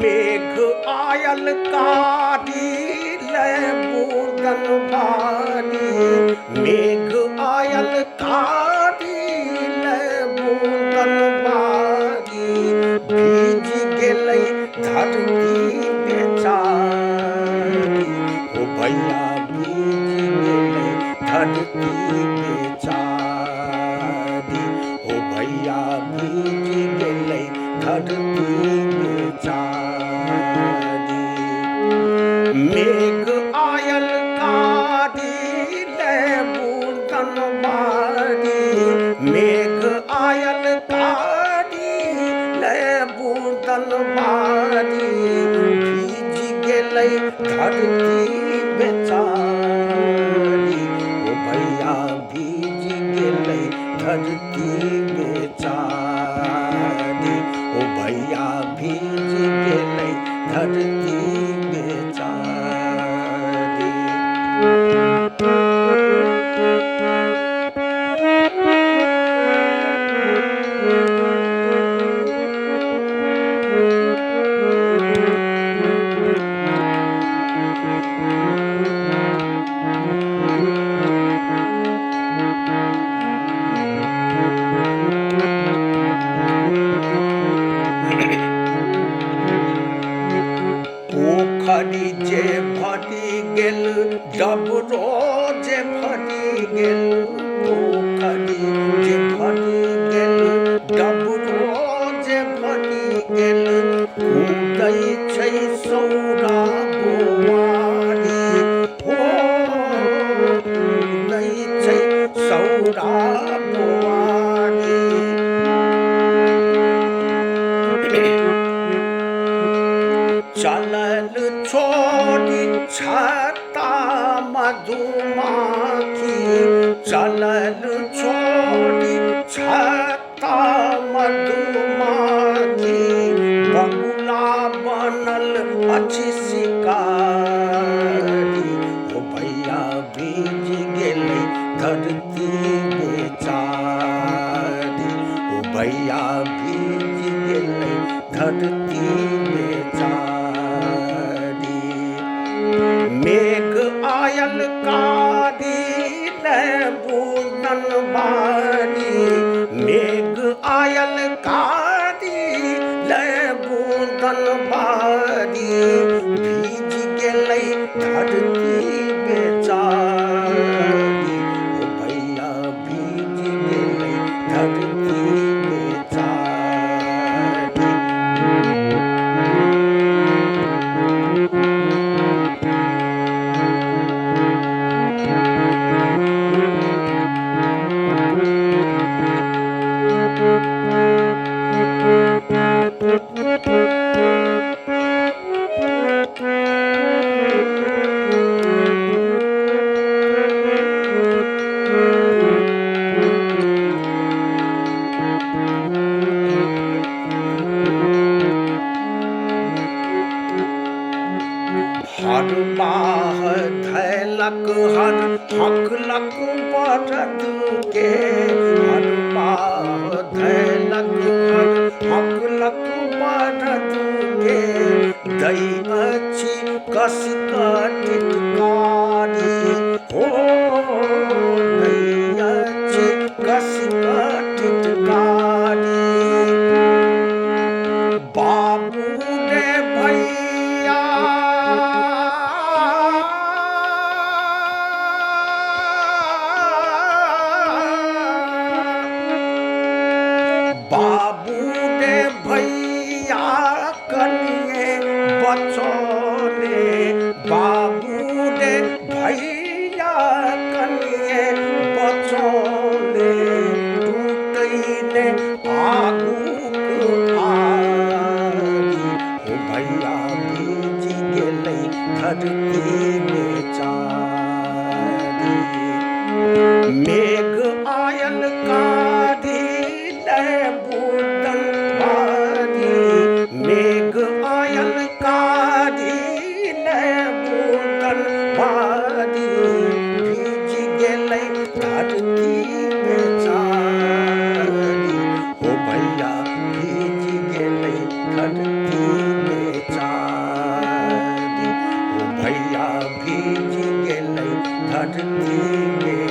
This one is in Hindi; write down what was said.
मेघ आयल कारी ले बूंदन भारी, मेघ आयल कारी ले बूंदन भारी, भीज गेलै धरती बेचारी। ओ भैया भीज गेलै धरती बेचारी, ओ भैया भीज गेलै धरती बेचारी। मेघ आयल कारी ले बूंदन भारी, मेघ आयल कारी ले बूंदन भारी, भीज गेलै धरती बेचारी। ओ भैया भीज गेलै धरती बेचारी, ओ भैया भीज गेलै धरती बेचारी। पोखरी जे भरि गेल, डबरो जे भरि गेल, पोखरी जे भरि गेल, डबरो जे भरि गेल, कूदै छै सौरा बोआरी, हो कूदै छै सौरा बोआरी। चलल छोड़ी छत्ता मधुमाखी, चलल छोड़ी छत्ता मधुमाखी, बगुला बनल अछि शिकारी। ओ भैया भीज गेलै धरती बेचारी, ओ भैया भीज गेलै धरती बेचारी। मेघ आयल कारी ले बूंदन भारी, मेघ आयल कारी ले बूंदन भारी, भीज गेलै धरती बेचारी। ओ भैया भीज गेलै धरती बेचारी। हर बाह धैलक हर हकलक बरद के, हर बाह धैलक हर हकलक बरद के, दै अछि कसी टिटकारी, हो दै अछि कसी टिटकारी। बाबू रे भैया बाबू रे भैया कनिए बचौले, बाबू रे भैया कनिए बचौले, टूटैले आगूक आरी। ओ भैया भीज गेलै धरती बेचारी। मेघ आयल कारी ले बूंदन भारी, मेघ आयल कारी ले बूंदन भारी, भीज गेलै धरती बेचारी। ओ भैया धरती में